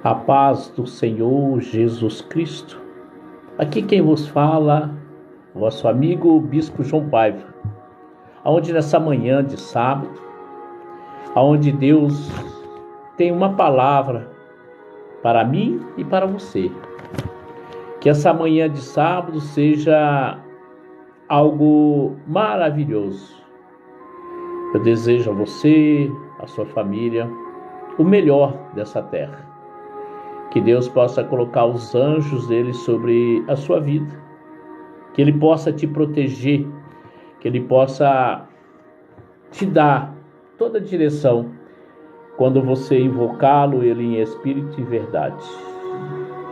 A paz do Senhor Jesus Cristo. Aqui quem vos fala, vosso amigo Bispo João Paiva, aonde nessa manhã de sábado, aonde Deus tem uma palavra para mim e para você. Que essa manhã de sábado seja algo maravilhoso. Eu desejo a você, a sua família, o melhor dessa terra. Que Deus possa colocar os anjos dele sobre a sua vida. Que Ele possa te proteger. Que Ele possa te dar toda a direção. Quando você invocá-lo, Ele em espírito e verdade.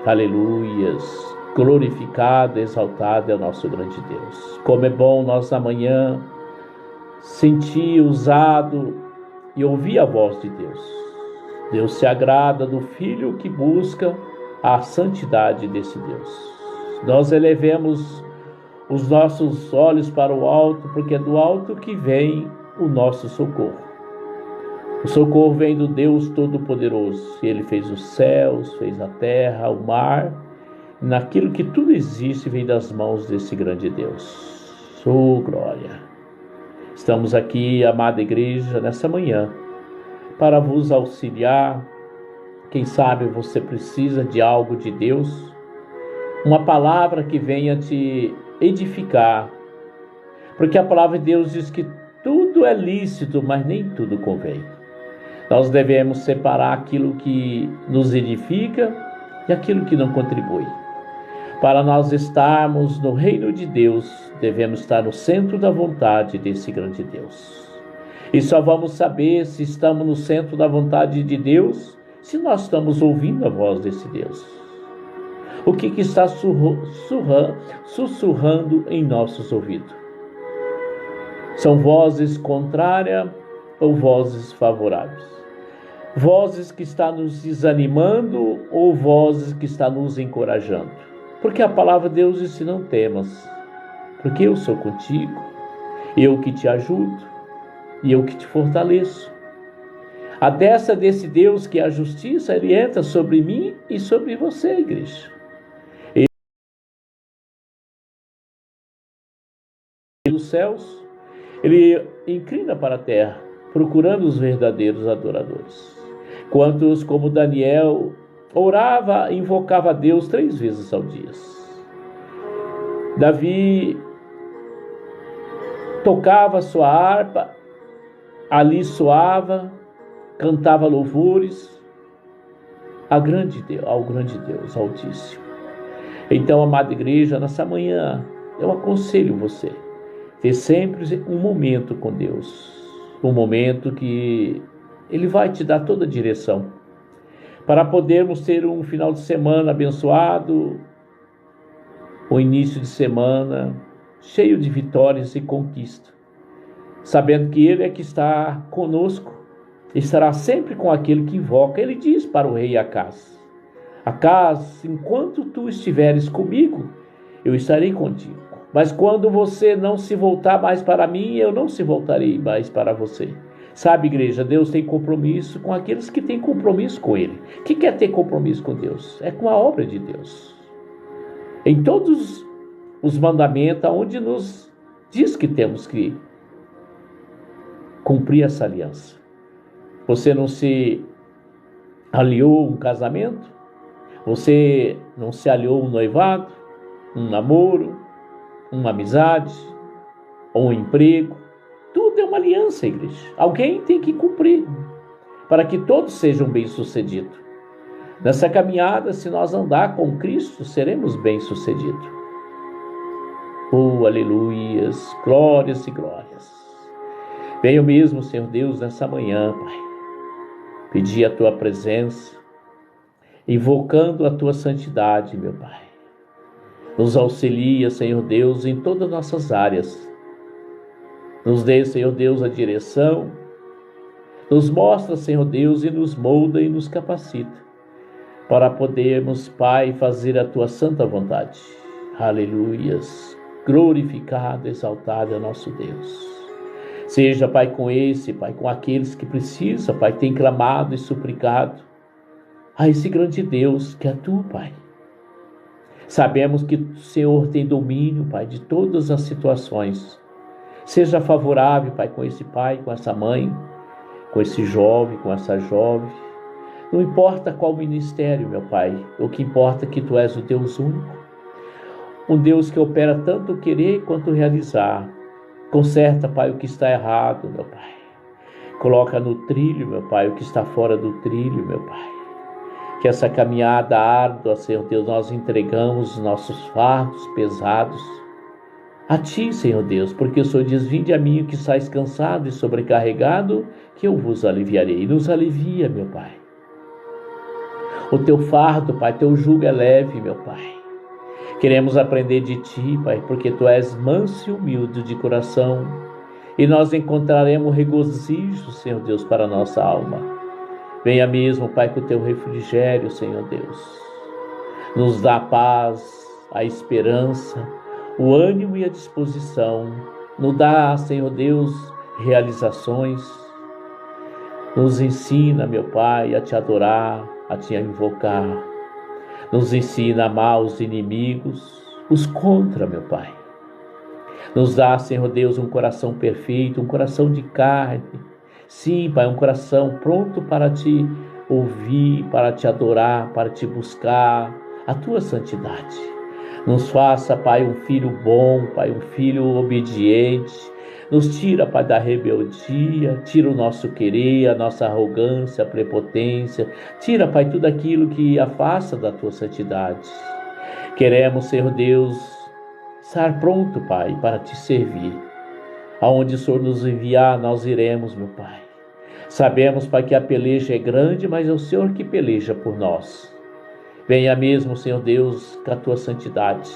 Aleluias. Glorificado, exaltado é o nosso grande Deus. Como é bom nós amanhã sentir, usado e ouvir a voz de Deus. Deus se agrada do filho que busca a santidade desse Deus. Nós elevemos os nossos olhos para o alto, porque é do alto que vem o nosso socorro. O socorro vem do Deus Todo-Poderoso. Ele fez os céus, fez a terra, o mar. Naquilo que tudo existe vem das mãos desse grande Deus. Oh, glória! Estamos aqui, amada igreja, nessa manhã, para vos auxiliar. Quem sabe você precisa de algo de Deus, uma palavra que venha te edificar, porque a palavra de Deus diz que tudo é lícito, mas nem tudo convém. Nós devemos separar aquilo que nos edifica e aquilo que não contribui. Para nós estarmos no reino de Deus, devemos estar no centro da vontade desse grande Deus. E só vamos saber se estamos no centro da vontade de Deus, se nós estamos ouvindo a voz desse Deus. O que está sussurrando em nossos ouvidos? São vozes contrárias ou vozes favoráveis? Vozes que estão nos desanimando ou vozes que estão nos encorajando? Porque a palavra de Deus diz: não temas, porque eu sou contigo, eu que te ajudo. E eu que te fortaleço. A destra desse Deus que é a justiça, Ele entra sobre mim e sobre você, igreja. Ele dos céus, Ele inclina para a terra, procurando os verdadeiros adoradores. Quantos, como Daniel, orava e invocava a Deus 3 vezes ao dia. Davi tocava sua harpa, ali soava, cantava louvores ao grande Deus Altíssimo. Então, amada igreja, nessa manhã, eu aconselho você ter sempre um momento com Deus, um momento que Ele vai te dar toda a direção, para podermos ter um final de semana abençoado, um início de semana cheio de vitórias e conquistas, sabendo que Ele é que está conosco, estará sempre com aquele que invoca. Ele diz para o rei Acaz: Acaz, enquanto tu estiveres comigo, eu estarei contigo. Mas quando você não se voltar mais para mim, eu não se voltarei mais para você. Sabe, igreja, Deus tem compromisso com aqueles que têm compromisso com Ele. O que quer ter compromisso com Deus? É com a obra de Deus. Em todos os mandamentos, onde nos diz que temos que cumprir essa aliança. Você não se aliou um casamento? Você não se aliou um noivado, um namoro, uma amizade, ou um emprego? Tudo é uma aliança, igreja. Alguém tem que cumprir para que todos sejam bem-sucedidos. Nessa caminhada, se nós andar com Cristo, seremos bem-sucedidos. Oh, aleluias, glórias e glórias. Venho mesmo, Senhor Deus, nessa manhã, Pai, pedir a Tua presença, invocando a Tua santidade, meu Pai. Nos auxilia, Senhor Deus, em todas as nossas áreas. Nos dê, Senhor Deus, a direção. Nos mostra, Senhor Deus, e nos molda e nos capacita. para podermos, Pai, fazer a Tua santa vontade. Aleluias. Glorificado, exaltado é o nosso Deus. Seja, Pai, com esse, Pai, com aqueles que precisam, Pai, tem clamado e suplicado a esse grande Deus que é Tu, Pai. Sabemos que o Senhor tem domínio, Pai, de todas as situações. Seja favorável, Pai, com esse pai, com essa mãe, com esse jovem, com essa jovem. Não importa qual ministério, meu Pai, o que importa é que Tu és o Deus único. Um Deus que opera tanto o querer quanto o realizar. Conserta, Pai, o que está errado, meu Pai. Coloca no trilho, meu Pai, o que está fora do trilho, meu Pai. Que essa caminhada árdua, Senhor Deus, nós entregamos os nossos fardos pesados a Ti, Senhor Deus, porque o Senhor diz: vinde a mim, que estáis cansado e sobrecarregado, que eu vos aliviarei. Nos alivia, meu Pai. O Teu fardo, Pai, Teu jugo é leve, meu Pai. Queremos aprender de Ti, Pai, porque Tu és manso e humilde de coração, e nós encontraremos regozijo, Senhor Deus, para a nossa alma. Venha mesmo, Pai, com o Teu refrigério, Senhor Deus. Nos dá a paz, a esperança, o ânimo e a disposição. Nos dá, Senhor Deus, realizações. Nos ensina, meu Pai, a Te adorar, a Te invocar. Nos ensina a amar os inimigos, os contra, meu Pai. Nos dá, Senhor Deus, um coração perfeito, um coração de carne. Sim, Pai, um coração pronto para Te ouvir, para Te adorar, para Te buscar a Tua santidade. Nos faça, Pai, um filho bom, Pai, um filho obediente. Nos tira, Pai, da rebeldia, tira o nosso querer, a nossa arrogância, a prepotência. Tira, Pai, tudo aquilo que afasta da Tua santidade. Queremos, Senhor Deus, estar pronto, Pai, para Te servir. Aonde o Senhor nos enviar, nós iremos, meu Pai. Sabemos, Pai, que a peleja é grande, mas é o Senhor que peleja por nós. Venha mesmo, Senhor Deus, com a Tua santidade.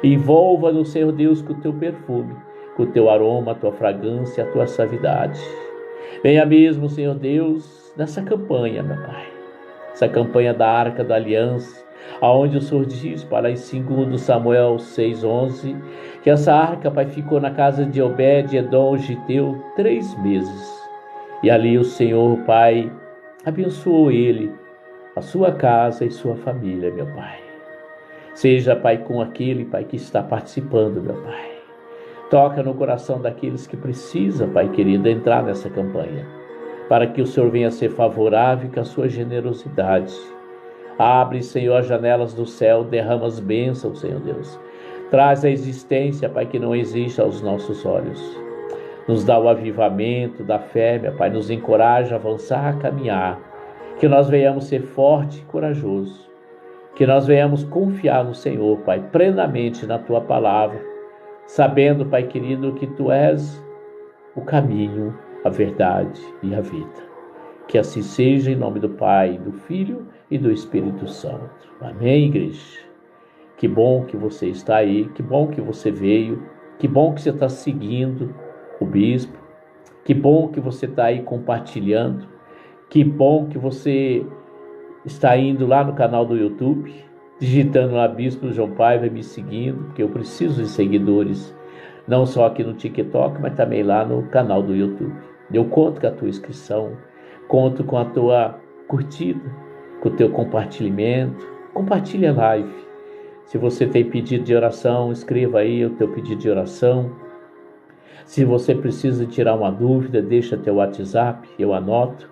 Envolva-nos, Senhor Deus, com o Teu perfume, com o Teu aroma, a Tua fragrância, a Tua suavidade. Venha mesmo, Senhor Deus, nessa campanha, meu Pai. Essa campanha da Arca da Aliança, aonde o Senhor diz, para em 2 Samuel 6:11, que essa arca, Pai, ficou na casa de Obed-edom, Giteu, 3 meses. E ali o Senhor, Pai, abençoou ele, a sua casa e sua família, meu Pai. Seja, Pai, com aquele, Pai, que está participando, meu Pai. Toca no coração daqueles que precisam, Pai querido, entrar nessa campanha, para que o Senhor venha ser favorável com a sua generosidade. Abre, Senhor, as janelas do céu, derrama as bênçãos, Senhor Deus. Traz a existência, Pai, que não existe aos nossos olhos. Nos dá o avivamento da fé, meu Pai, nos encoraja a avançar, a caminhar. Que nós venhamos ser forte e corajoso. Que nós venhamos confiar no Senhor, Pai, plenamente na Tua palavra. Sabendo, Pai querido, que Tu és o caminho, a verdade e a vida. Que assim seja, em nome do Pai, do Filho e do Espírito Santo. Amém, igreja? Que bom que você está aí, que bom que você veio, que bom que você está seguindo o bispo, que bom que você está aí compartilhando, que bom que você está indo lá no canal do YouTube, digitando lá Bispo João Paiva e me seguindo, porque eu preciso de seguidores, não só aqui no TikTok, mas também lá no canal do YouTube. Eu conto com a tua inscrição, conto com a tua curtida, com o teu compartilhamento. Compartilhe a live. Se você tem pedido de oração, escreva aí o teu pedido de oração. Se você precisa tirar uma dúvida, deixa teu WhatsApp, eu anoto.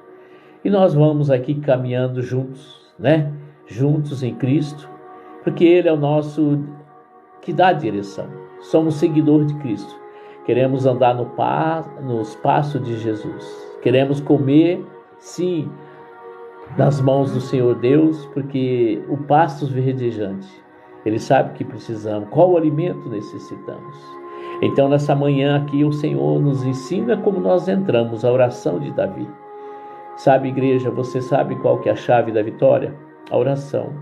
E nós vamos aqui caminhando juntos, né? Juntos em Cristo, porque Ele é o nosso que dá a direção. Somos seguidores de Cristo. Queremos andar nos passos de Jesus. Queremos comer, sim, nas mãos do Senhor Deus, porque o pasto verdejante, Ele sabe o que precisamos, qual alimento necessitamos. Então, nessa manhã aqui, o Senhor nos ensina como nós entramos, a oração de Davi. Sabe, igreja, você sabe qual que é a chave da vitória? A oração.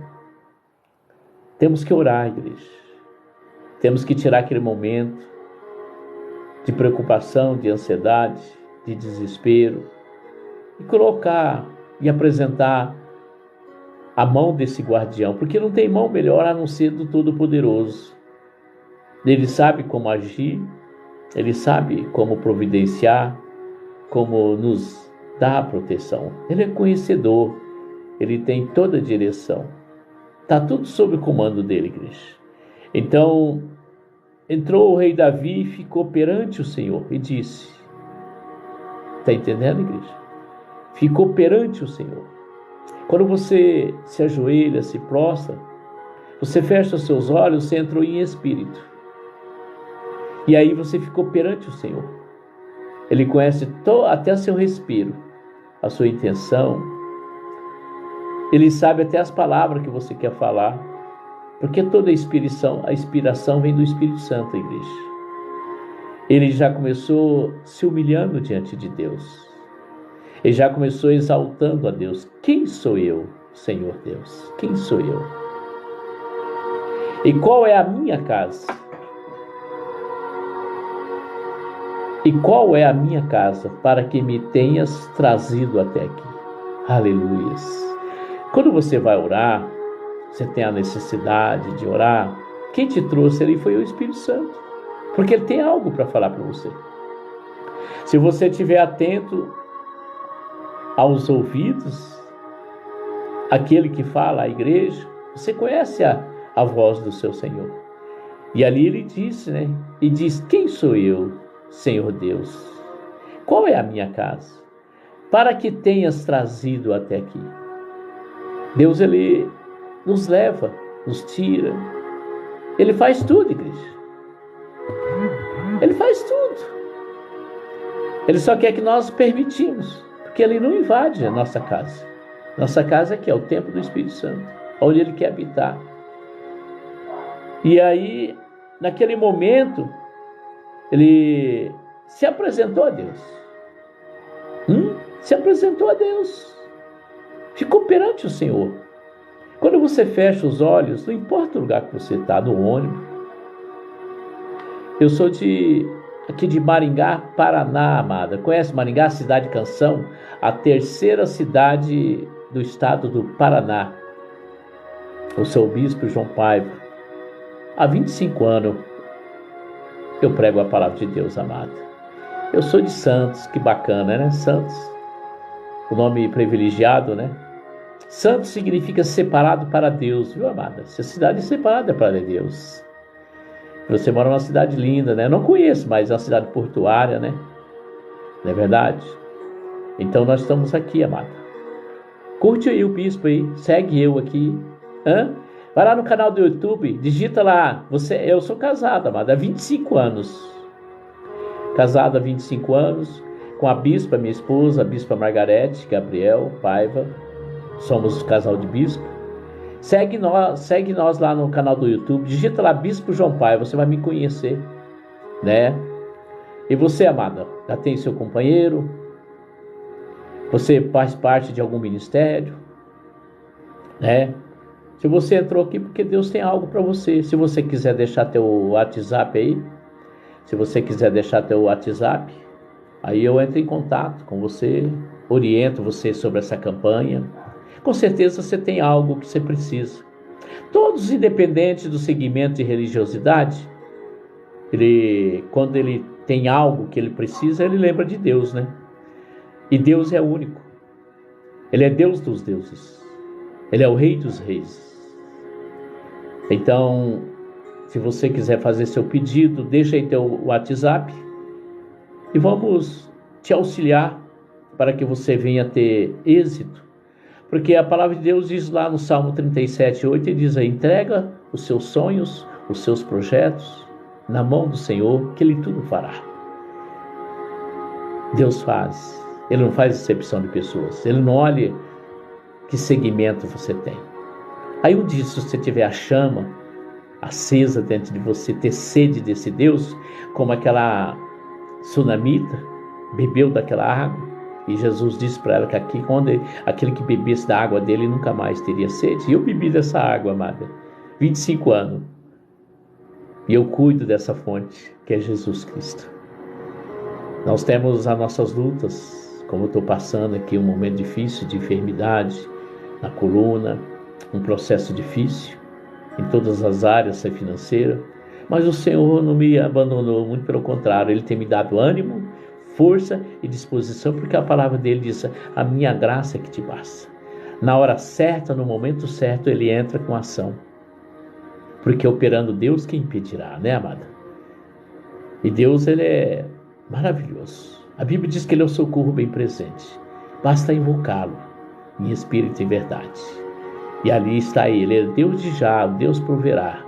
Temos que orar, igreja. Temos que tirar aquele momento de preocupação, de ansiedade, de desespero, e colocar e apresentar a mão desse guardião, porque não tem mão melhor a não ser do Todo-Poderoso. Ele sabe como agir, ele sabe como providenciar, como nos dar a proteção. Ele é conhecedor, ele tem toda a direção. Está tudo sob o comando dele, igreja. Então, entrou o rei Davi e ficou perante o Senhor e disse, está entendendo, igreja? Ficou perante o Senhor. Quando você se ajoelha, se prostra, você fecha os seus olhos, você entrou em espírito. E aí você ficou perante o Senhor. Ele conhece até seu respiro, a sua intenção. Ele sabe até as palavras que você quer falar. Porque toda a inspiração vem do Espírito Santo, igreja. Ele já começou se humilhando diante de Deus. Ele já começou exaltando a Deus. Quem sou eu, Senhor Deus? Quem sou eu? E qual é a minha casa? E qual é a minha casa para que me tenhas trazido até aqui? Aleluias. Quando você vai orar, você tem a necessidade de orar, quem te trouxe ali foi o Espírito Santo, porque ele tem algo para falar para você. Se você estiver atento aos ouvidos, aquele que fala à igreja, você conhece a voz do seu Senhor. E ali ele disse, E diz, quem sou eu, Senhor Deus? Qual é a minha casa? Para que tenhas trazido até aqui. Deus, ele nos leva, nos tira. Ele faz tudo, igreja. Ele faz tudo. Ele só quer que nós permitimos, porque ele não invade a nossa casa. Nossa casa aqui é o templo do Espírito Santo, onde ele quer habitar. E aí, naquele momento, ele se apresentou a Deus. Se apresentou a Deus. Ficou perante o Senhor. Quando você fecha os olhos, não importa o lugar que você está, no ônibus. Eu sou aqui de Maringá, Paraná, amada. Conhece Maringá, cidade canção? A terceira cidade do estado do Paraná. Eu sou o bispo João Paiva. Há 25 anos eu prego a palavra de Deus, amada. Eu sou de Santos, que bacana, né? Santos, o nome privilegiado, né? Santo significa separado para Deus, viu, amada? Essa cidade é separada para Deus. Você mora numa cidade linda, né? Eu não conheço, mas é uma cidade portuária, né? Não é verdade? Então nós estamos aqui, amada. Curte aí o bispo aí, segue eu aqui. Vai lá no canal do YouTube, digita lá. Eu sou casado, amada, há 25 anos. Casado há 25 anos, com a bispa, minha esposa, a bispa Margarete Gabriel Paiva. Somos o casal de bispo. Segue nós lá no canal do YouTube. Digita lá Bispo João Paiva, você vai me conhecer, né? E você, amada, já tem seu companheiro? Você faz parte de algum ministério, né? Se você entrou aqui porque Deus tem algo para você. Se você quiser deixar teu WhatsApp aí, aí eu entro em contato com você, oriento você sobre essa campanha. Com certeza você tem algo que você precisa. Todos, independentes do segmento de religiosidade, quando ele tem algo que ele precisa, ele lembra de Deus, né? E Deus é único. Ele é Deus dos deuses. Ele é o Rei dos reis. Então, se você quiser fazer seu pedido, deixa aí teu WhatsApp e vamos te auxiliar para que você venha ter êxito. Porque a palavra de Deus diz lá no Salmo 37:8, ele diz aí, entrega os seus sonhos, os seus projetos na mão do Senhor, que Ele tudo fará. Deus faz. Ele não faz exceção de pessoas. Ele não olha que segmento você tem. Aí um dia, se você tiver a chama acesa dentro de você, ter sede desse Deus, como aquela sunamita bebeu daquela água, e Jesus disse para ela que aquele que bebesse da água dele nunca mais teria sede. E eu bebi dessa água, amada, 25 anos. E eu cuido dessa fonte, que é Jesus Cristo. Nós temos as nossas lutas, como eu estou passando aqui um momento difícil de enfermidade na coluna, um processo difícil em todas as áreas, seja financeira, mas o Senhor não me abandonou, muito pelo contrário, Ele tem me dado ânimo, força e disposição, porque a palavra dele diz: a minha graça é que te basta. Na hora certa, no momento certo, Ele entra com ação, porque operando Deus, quem impedirá, né, amada? E Deus, Ele é maravilhoso. A Bíblia diz que Ele é o socorro bem presente, basta invocá-lo em espírito e verdade, e ali está Ele. Ele é Deus de já, Deus proverá.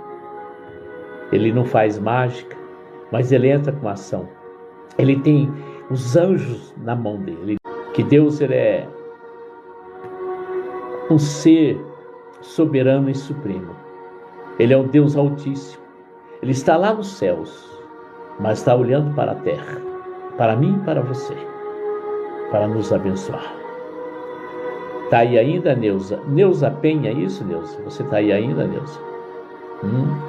Ele não faz mágica, mas Ele entra com ação. Ele tem os anjos na mão dele. Que Deus, Ele é um ser soberano e supremo. Ele é o Deus Altíssimo. Ele está lá nos céus, mas está olhando para a terra, para mim e para você, para nos abençoar. Está aí ainda, Neuza? Neuza Penha, é isso, Neuza? Você está aí ainda, Neuza?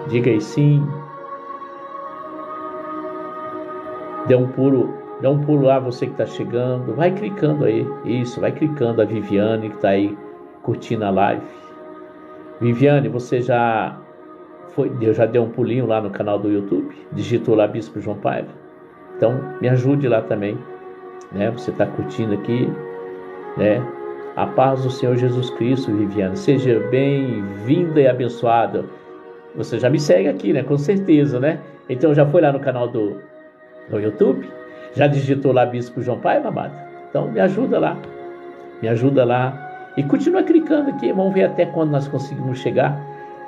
Diga aí sim. Dê um pulo lá, você que está chegando. Vai clicando aí. Isso, vai clicando. A Viviane que está aí curtindo a live. Viviane, você já deu um pulinho lá no canal do YouTube? Digitou lá Bispo João Paiva? Então, me ajude lá também, né? Você está curtindo aqui, né? A paz do Senhor Jesus Cristo, Viviane. Seja bem-vinda e abençoada. Você já me segue aqui, né? Com certeza, né? Então, já foi lá no canal no YouTube? Já digitou lá Bispo João Paiva, amado? Então, me ajuda lá. Me ajuda lá. E continua clicando aqui. Vamos ver até quando nós conseguimos chegar.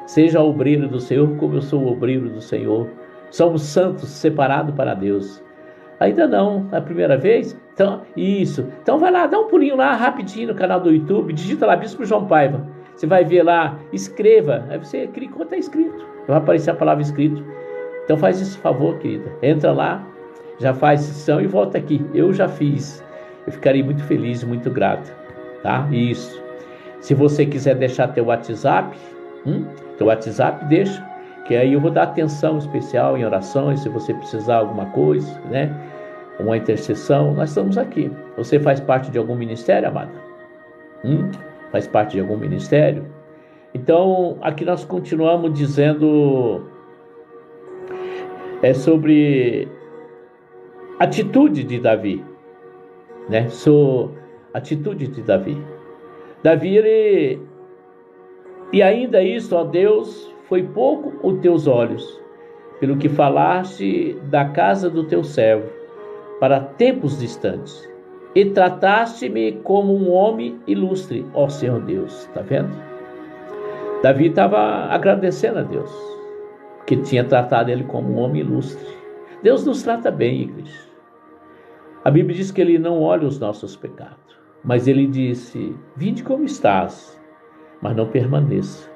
Seja obreiro do Senhor, como eu sou obreiro do Senhor. Somos santos, separados para Deus. Ainda não, é a primeira vez? Então, isso. Então vai lá, dá um pulinho lá rapidinho no canal do YouTube, digita lá Bispo João Paiva. Você vai ver lá, escreva. Aí você clicou, está escrito. Vai aparecer a palavra escrito. Então faz esse favor, querida. Entra lá, já faz sessão e volta aqui. Eu já fiz. Eu ficarei muito feliz e muito grato. Tá? Isso. Se você quiser deixar teu WhatsApp, teu WhatsApp deixa, que aí eu vou dar atenção especial em orações, se você precisar alguma coisa, né? Uma intercessão, nós estamos aqui. Você faz parte de algum ministério, amada? Faz parte de algum ministério? Então, aqui nós continuamos dizendo sobre atitude de Davi, né? Atitude de Davi. Davi, e ainda isso, ó Deus, foi pouco os teus olhos, pelo que falaste da casa do teu servo, para tempos distantes, e trataste-me como um homem ilustre, ó Senhor Deus. Está vendo? Davi estava agradecendo a Deus, que tinha tratado ele como um homem ilustre. Deus nos trata bem, igreja. A Bíblia diz que Ele não olha os nossos pecados, mas Ele disse: vinde como estás, mas não permaneça.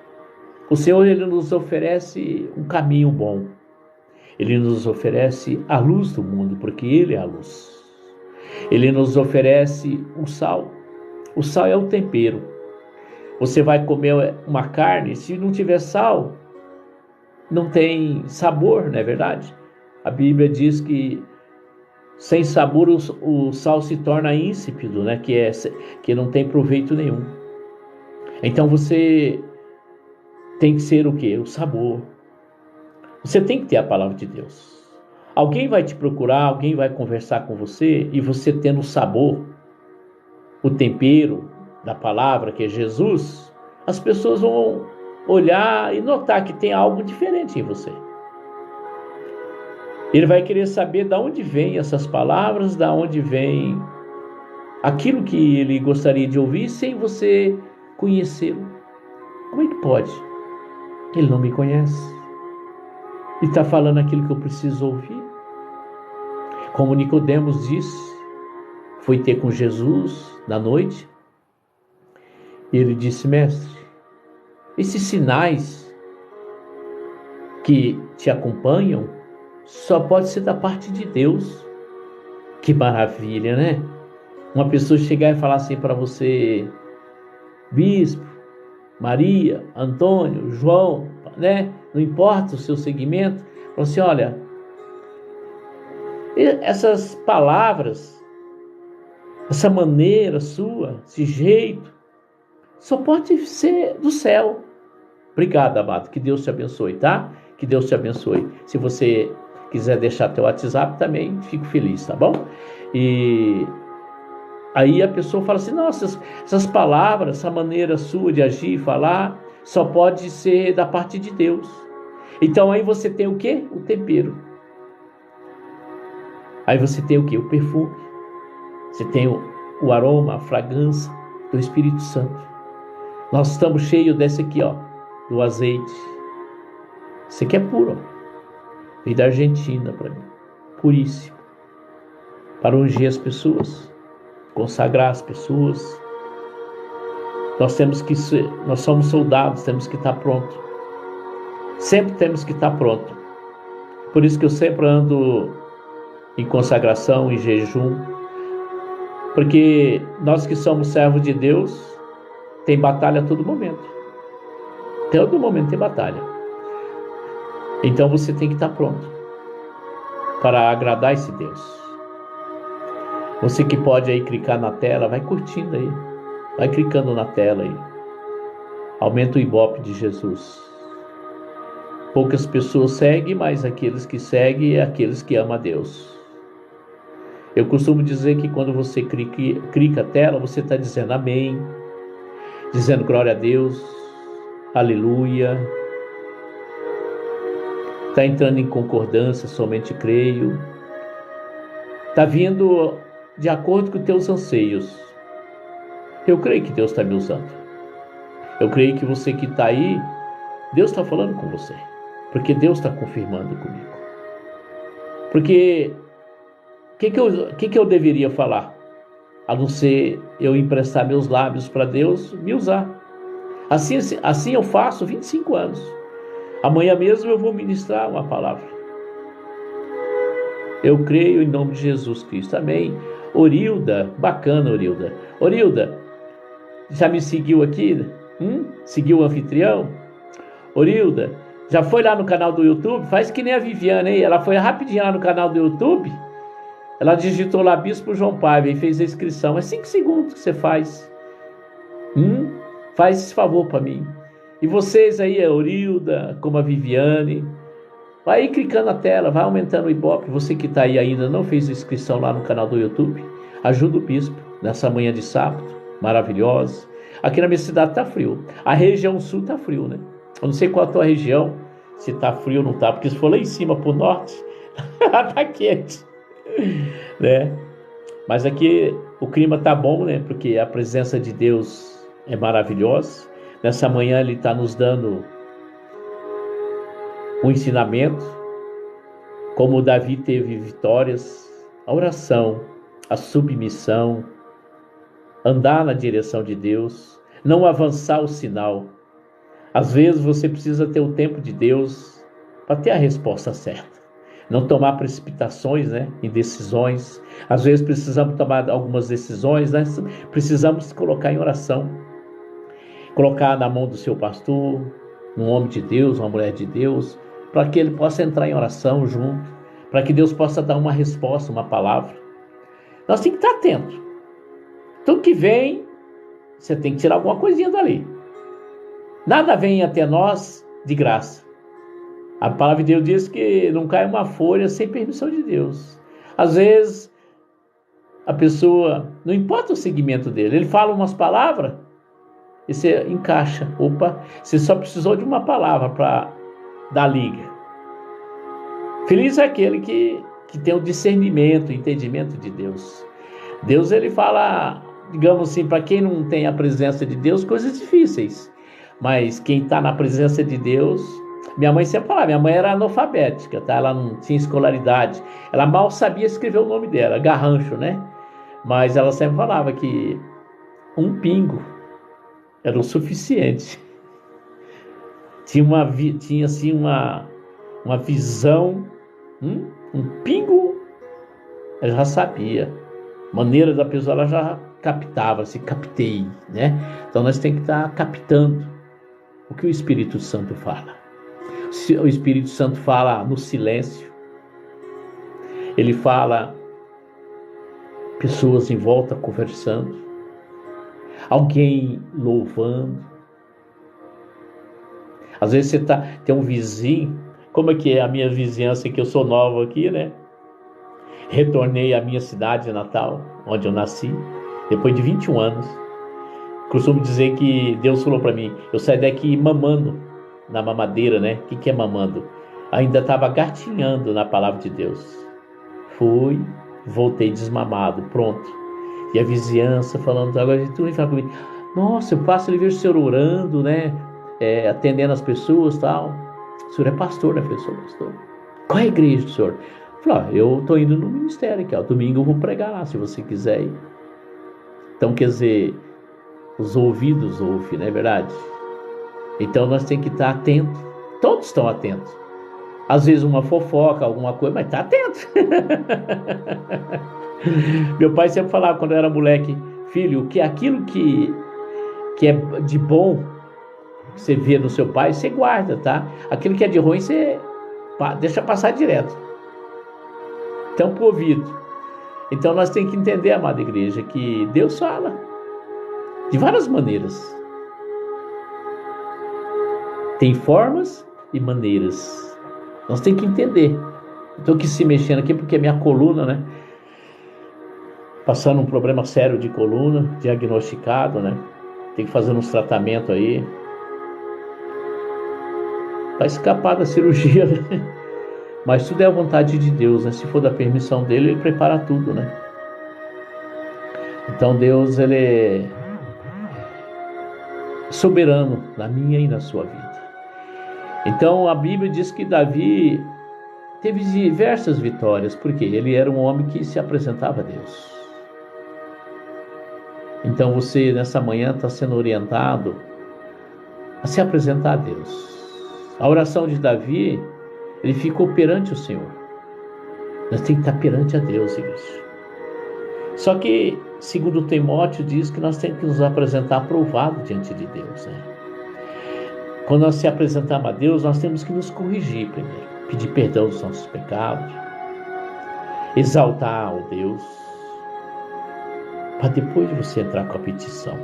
O Senhor, Ele nos oferece um caminho bom. Ele nos oferece a luz do mundo, porque Ele é a luz. Ele nos oferece o sal. O sal é o tempero. Você vai comer uma carne, se não tiver sal, não tem sabor, não é verdade? A Bíblia diz que sem sabor o sal se torna insípido, né? Que não tem proveito nenhum. Então você tem que ser o quê? O sabor. Você tem que ter a palavra de Deus. Alguém vai te procurar, alguém vai conversar com você, e você tendo o sabor, o tempero da palavra, que é Jesus, as pessoas vão olhar e notar que tem algo diferente em você. Ele vai querer saber de onde vêm essas palavras, de onde vem aquilo que ele gostaria de ouvir sem você conhecê-lo. Como é que pode? Ele não me conhece. Ele está falando aquilo que eu preciso ouvir. Como Nicodemos disse, foi ter com Jesus na noite. E ele disse: mestre, esses sinais que te acompanham só pode ser da parte de Deus. Que maravilha, né? Uma pessoa chegar e falar assim para você: bispo, Maria, Antônio, João, né? Não importa o seu segmento. Fala assim: olha, essas palavras, essa maneira sua, esse jeito, só pode ser do céu. Obrigado, amado. Que Deus te abençoe, tá? Que Deus te abençoe. Se você quiser deixar teu WhatsApp também, fico feliz, tá bom? E aí a pessoa fala assim, nossa, essas palavras, essa maneira sua de agir, falar, só pode ser da parte de Deus. Então aí você tem o quê? O tempero. Aí você tem o quê? O perfume. Você tem o aroma, a fragrância do Espírito Santo. Nós estamos cheios desse aqui, ó, do azeite. Esse aqui é puro, ó. Veio da Argentina para mim. Puríssimo. Para ungir as pessoas, consagrar as pessoas. Nós somos soldados, temos que estar pronto. Sempre temos que estar pronto. Por isso que eu sempre ando em consagração, em jejum. Porque nós que somos servos de Deus, tem batalha a todo momento. Todo momento tem batalha. Então você tem que estar pronto para agradar esse Deus. Você que pode aí clicar na tela, vai curtindo aí. Vai clicando na tela aí. Aumenta o ibope de Jesus. Poucas pessoas seguem, mas aqueles que seguem é aqueles que amam a Deus. Eu costumo dizer que quando você clica a tela, você está dizendo amém, dizendo glória a Deus, aleluia. Está entrando em concordância, somente creio. Está vindo de acordo com os teus anseios. Eu creio que Deus está me usando. Eu creio que você que está aí, Deus está falando com você. Porque Deus está confirmando comigo. Porque o que eu deveria falar? A não ser eu emprestar meus lábios para Deus me usar. Assim eu faço 25 anos. Amanhã mesmo eu vou ministrar uma palavra. Eu creio em nome de Jesus Cristo. Amém. Orilda, bacana, Orilda. Orilda, já me seguiu aqui? Seguiu o anfitrião? Orilda, já foi lá no canal do YouTube? Faz que nem a Viviane, hein? Ela foi rapidinho lá no canal do YouTube. Ela digitou lá Bispo João Paiva e fez a inscrição. É 5 segundos que você faz. Faz esse favor para mim. E vocês aí, a Orilda, como a Viviane, vai aí clicando na tela, vai aumentando o ibope. Você que está aí ainda não fez inscrição lá no canal do YouTube, ajuda o Bispo nessa manhã de sábado, maravilhosa. Aqui na minha cidade está frio. A região sul está frio, né? Eu não sei qual a tua região, se está frio ou não está, porque se for lá em cima para o norte, está quente, né? Mas aqui o clima está bom, né? Porque a presença de Deus é maravilhosa. Nessa manhã Ele está nos dando um ensinamento, como Davi teve vitórias, a oração, a submissão, andar na direção de Deus, não avançar o sinal. Às vezes você precisa ter o tempo de Deus para ter a resposta certa. Não tomar precipitações, né, em decisões. Às vezes precisamos tomar algumas decisões, né, precisamos colocar em oração. Colocar na mão do seu pastor, um homem de Deus, uma mulher de Deus, para que ele possa entrar em oração junto, para que Deus possa dar uma resposta, uma palavra. Nós temos que estar atentos. Tudo que vem, você tem que tirar alguma coisinha dali. Nada vem até nós de graça. A palavra de Deus diz que não cai uma folha sem permissão de Deus. Às vezes, a pessoa, não importa o segmento dele, ele fala umas palavras, e você encaixa. Opa, você só precisou de uma palavra para dar liga. Feliz é aquele que tem o discernimento, o entendimento de Deus. Deus, ele fala, digamos assim, para quem não tem a presença de Deus, coisas difíceis. Mas quem está na presença de Deus... Minha mãe sempre falava, minha mãe era analfabética, tá? Ela não tinha escolaridade. Ela mal sabia escrever o nome dela, Garrancho, né? Mas ela sempre falava que um pingo era o suficiente. Tinha assim uma visão, um pingo, ela já sabia. Maneira da pessoa, ela já captava, se captei, né? Então nós temos que estar captando o que o Espírito Santo fala. O Espírito Santo fala no silêncio. Ele fala pessoas em volta conversando. alguém louvando. Às vezes você tem um vizinho, como é que é a minha vizinhança, que eu sou nova aqui, né? Retornei à minha cidade natal, onde eu nasci, depois de 21 anos. Costumo dizer que Deus falou para mim, eu saí daqui mamando na mamadeira, né? O que é mamando? Ainda estava gatinhando na palavra de Deus. Fui, voltei desmamado, pronto. E a vizinhança falando, agora tu vem falar comigo, nossa, eu passo ali, vejo o senhor orando, né? Atendendo as pessoas e tal. O senhor é pastor, né? Eu falei, sou pastor. Qual é a igreja do senhor? Eu falei, eu estou indo no ministério aqui, ó. Domingo eu vou pregar lá, se você quiser ir. Então, quer dizer, os ouvidos ouvem, não é verdade? Então nós temos que estar atentos. Todos estão atentos. Às vezes uma fofoca, alguma coisa, mas está atento. Meu pai sempre falava quando eu era moleque, filho, que aquilo que é de bom, que você vê no seu pai, você guarda, tá? Aquilo que é de ruim, você deixa passar direto. Tampa o ouvido. Então nós temos que entender, amada igreja, que Deus fala de várias maneiras. Tem formas e maneiras. Nós temos que entender. Estou aqui se mexendo aqui porque minha coluna, né? Passando um problema sério de coluna, diagnosticado, né? Tem que fazer uns tratamentos aí. Vai escapar da cirurgia, né? Mas tudo é a vontade de Deus, né? Se for da permissão dele, ele prepara tudo, né? Então Deus, ele é soberano na minha e na sua vida. Então a Bíblia diz que Davi teve diversas vitórias, porque ele era um homem que se apresentava a Deus. Então você nessa manhã está sendo orientado a se apresentar a Deus. A oração de Davi, ele ficou perante o Senhor. Nós temos que estar perante a Deus, igreja. Só que, segundo Timóteo, diz que nós temos que nos apresentar aprovado diante de Deus, né? Quando nós se apresentamos a Deus, nós temos que nos corrigir primeiro, pedir perdão dos nossos pecados, exaltar o Deus, para depois de você entrar com a petição.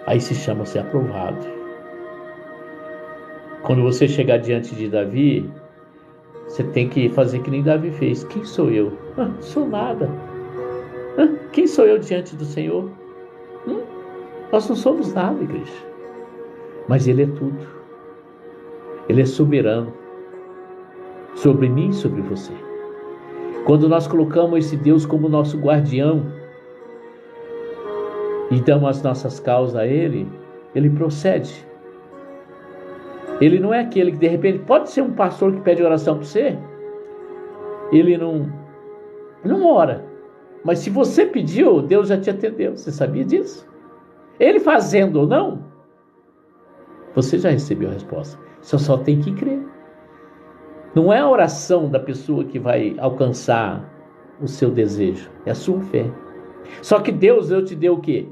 Aí se chama ser aprovado. Quando você chegar diante de Davi, você tem que fazer que nem Davi fez. Quem sou eu? Sou nada. Quem sou eu diante do Senhor? Nós não somos nada, igreja. Mas Ele é tudo. Ele é soberano sobre mim e sobre você. Quando nós colocamos esse Deus como nosso guardião e damos as nossas causas a Ele, Ele procede. Ele não é aquele que de repente, pode ser um pastor que pede oração para você, ele não ora, mas se você pediu, Deus já te atendeu. Você sabia disso? Ele fazendo ou não, você já recebeu a resposta. Você só tem que crer. Não é a oração da pessoa que vai alcançar o seu desejo, é a sua fé. Só que Deus te deu o quê?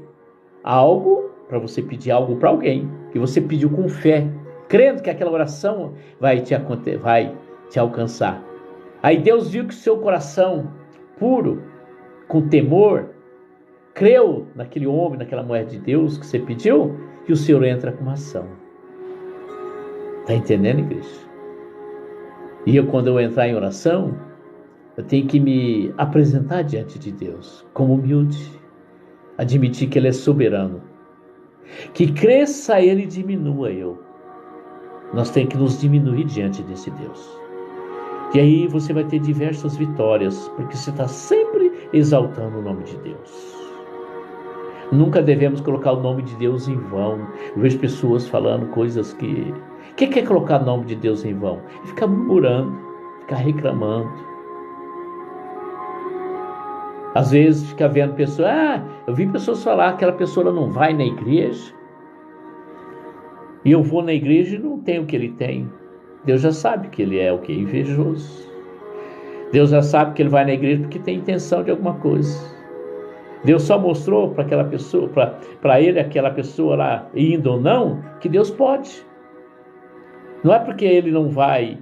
Algo, para você pedir algo para alguém, que você pediu com fé, crendo que aquela oração vai te alcançar. Aí Deus viu que o seu coração puro, com temor, creu naquele homem, naquela mulher de Deus que você pediu, e o Senhor entra com uma ação. Está entendendo, igreja? E quando eu entrar em oração, eu tenho que me apresentar diante de Deus, como humilde, admitir que Ele é soberano, que cresça Ele e diminua eu. Nós temos que nos diminuir diante desse Deus. E aí você vai ter diversas vitórias, porque você está sempre exaltando o nome de Deus. Nunca devemos colocar o nome de Deus em vão. Eu vejo pessoas falando coisas que... O que é colocar o nome de Deus em vão? É ficar murmurando, ficar reclamando. Às vezes fica vendo pessoas... eu vi pessoas falar que aquela pessoa não vai na igreja. E eu vou na igreja e não tenho o que ele tem. Deus já sabe que ele é o que? Invejoso. Deus já sabe que ele vai na igreja porque tem intenção de alguma coisa. Deus só mostrou para aquela pessoa, para ele, aquela pessoa lá, indo ou não, que Deus pode. Não é porque ele não vai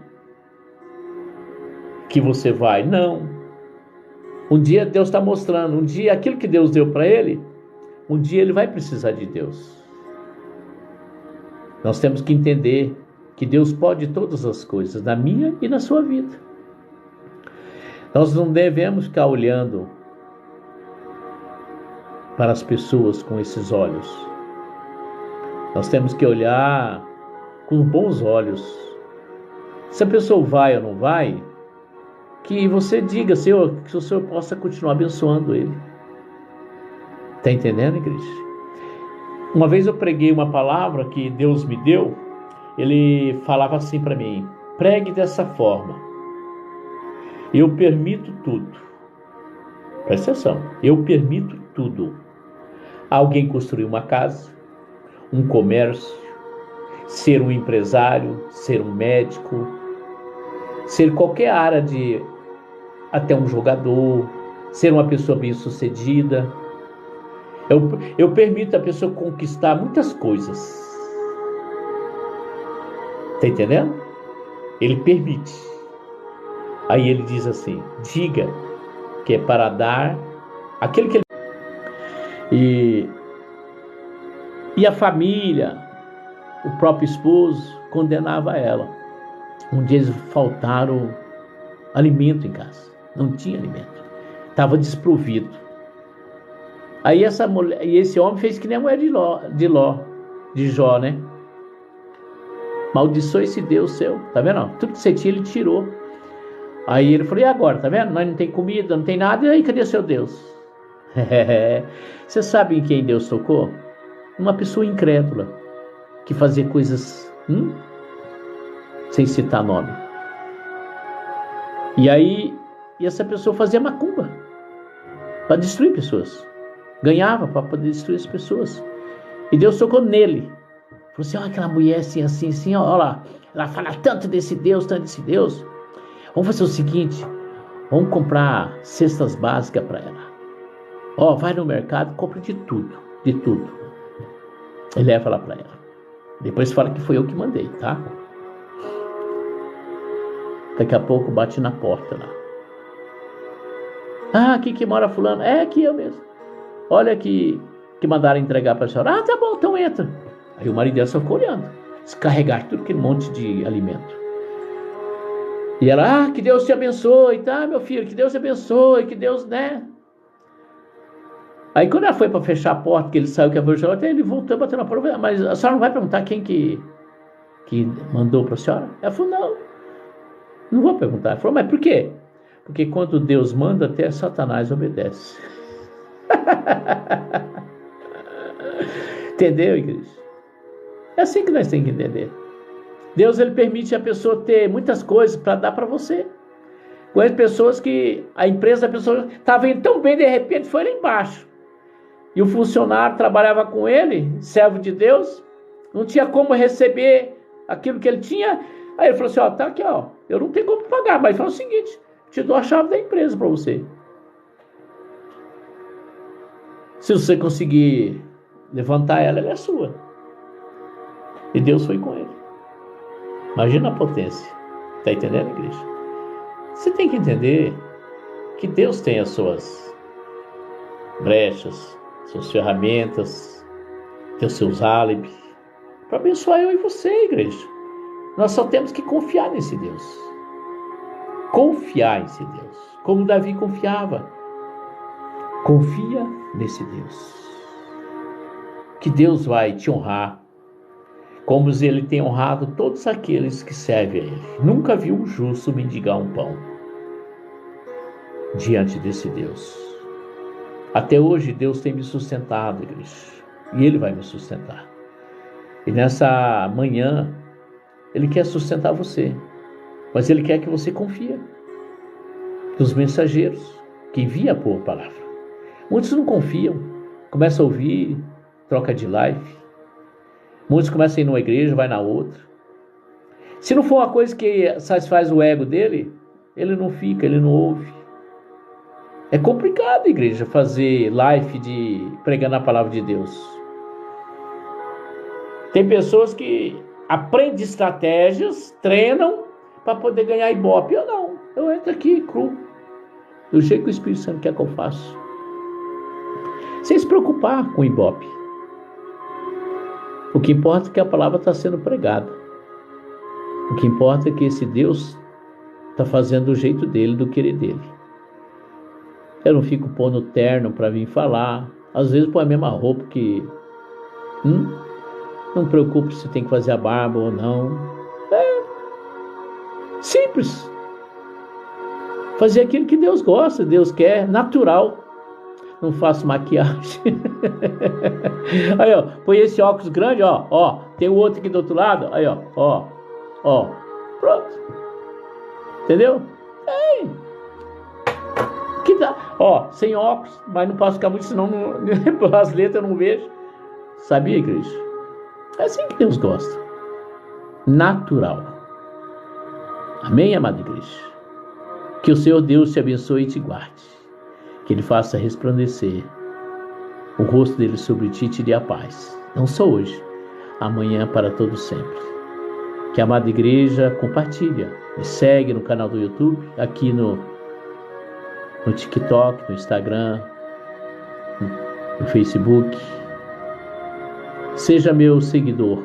que você vai, não. Um dia Deus está mostrando, um dia aquilo que Deus deu para ele, um dia ele vai precisar de Deus. Nós temos que entender que Deus pode todas as coisas, na minha e na sua vida. Nós não devemos ficar olhando para as pessoas com esses olhos. Nós temos que olhar com bons olhos. Se a pessoa vai ou não vai, que você diga, Senhor, que o Senhor possa continuar abençoando ele. Está entendendo, igreja? Uma vez eu preguei uma palavra que Deus me deu, ele falava assim para mim: pregue dessa forma. Eu permito tudo. Presta atenção. Eu permito tudo. Alguém construir uma casa, um comércio, ser um empresário, ser um médico, ser qualquer área de até um jogador, ser uma pessoa bem-sucedida. Eu permito a pessoa conquistar muitas coisas. Está entendendo? Ele permite. Aí ele diz assim: diga que é para dar aquele que ele... E a família, o próprio esposo, condenava ela. Um dia eles faltaram alimento em casa. Não tinha alimento. Estava desprovido. Aí essa mulher, e esse homem fez que nem a mulher de Jó, né? Maldiçoe esse Deus seu, tá vendo? Tudo que você tinha, ele tirou. Aí ele falou: e agora, tá vendo? Nós não tem comida, não tem nada, e aí cadê seu Deus? Você sabe em quem Deus tocou? Uma pessoa incrédula, que fazia coisas, sem citar nome. E aí, essa pessoa fazia macumba, para destruir pessoas. Ganhava para poder destruir as pessoas. E Deus tocou nele. Falou assim: olha aquela mulher assim, olha lá. Ela fala tanto desse Deus, tanto desse Deus. Vamos fazer o seguinte: vamos comprar cestas básicas para ela. Vai no mercado, compra de tudo. E leva lá para ela. Depois fala que foi eu que mandei, tá? Daqui a pouco bate na porta lá. Aqui que mora fulano. É aqui eu mesmo. Olha que mandaram entregar para a senhora. Tá bom, então entra. Aí o marido dela só ficou olhando. Descarregar tudo aquele monte de alimento. E ela: que Deus te abençoe, tá, meu filho? Que Deus te abençoe, que Deus, né? Aí quando ela foi para fechar a porta, que ele saiu, que abriu a porta, ele voltou batendo na porta. Mas a senhora não vai perguntar quem que mandou para a senhora? Ela falou: não vou perguntar. Ela falou: mas por quê? Porque quando Deus manda, até Satanás obedece. Entendeu, igreja? É assim que nós temos que entender. Deus, ele permite a pessoa ter muitas coisas para dar para você. Conheço pessoas que a empresa da pessoa estava indo tão bem, de repente foi lá embaixo. E o funcionário trabalhava com ele, servo de Deus, não tinha como receber aquilo que ele tinha. Aí ele falou assim: tá aqui, eu não tenho como pagar, mas fala o seguinte: te dou a chave da empresa para você. Se você conseguir levantar ela é sua. E Deus foi com ele. Imagina a potência. Está entendendo, igreja? Você tem que entender que Deus tem as suas brechas, suas ferramentas, tem os seus álibis para abençoar eu e você, igreja. Nós só temos que confiar nesse Deus. Confiar nesse Deus. Como Davi confiava. Confia nesse Deus. Que Deus vai te honrar, como ele tem honrado todos aqueles que servem a ele. Nunca vi um justo mendigar um pão diante desse Deus. Até hoje Deus tem me sustentado, igreja, e ele vai me sustentar. E nessa manhã ele quer sustentar você, mas ele quer que você confie nos mensageiros que envia por palavra. Muitos não confiam, começam a ouvir, troca de life. Muitos começam a ir numa igreja, vai na outra. Se não for uma coisa que satisfaz o ego dele, ele não fica, ele não ouve. É complicado, igreja, fazer live de pregando a palavra de Deus. Tem pessoas que aprendem estratégias, treinam para poder ganhar ibope. Eu não, eu entro aqui cru, do jeito que o Espírito Santo quer que eu faça. sem se preocupar com o ibope. O que importa é que a palavra está sendo pregada. O que importa é que esse Deus está fazendo do jeito dele, do querer dele. Eu não fico pondo terno para vir falar. Às vezes põe a mesma roupa que... Não preocupe se tem que fazer a barba ou não. É simples. Fazer aquilo que Deus gosta, Deus quer, natural. Não faço maquiagem. Aí, ó, põe esse óculos grande, ó. Tem o outro aqui do outro lado. Aí, ó. Pronto. Entendeu? Que dá. Ó, sem óculos, mas não posso ficar muito, senão as letras eu não vejo. Sabia, igreja? É assim que Deus gosta. Natural. Amém, amada igreja? Que o Senhor Deus te abençoe e te guarde. Que Ele faça resplandecer o rosto dele sobre ti e te dê a paz. Não só hoje, amanhã para todo sempre. Que a amada igreja compartilha. Me segue no canal do YouTube, aqui no TikTok, no Instagram, no Facebook. Seja meu seguidor.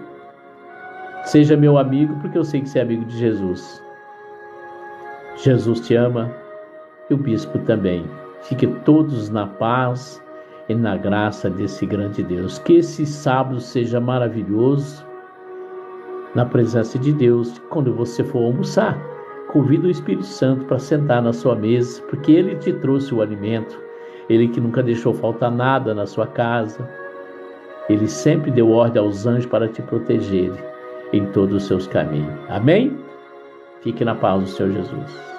Seja meu amigo, porque eu sei que você é amigo de Jesus. Jesus te ama e o bispo também. Fique todos na paz e na graça desse grande Deus. Que esse sábado seja maravilhoso na presença de Deus. Quando você for almoçar, convida o Espírito Santo para sentar na sua mesa, porque Ele te trouxe o alimento. Ele que nunca deixou faltar nada na sua casa. Ele sempre deu ordem aos anjos para te proteger em todos os seus caminhos. Amém? Fique na paz do Senhor Jesus.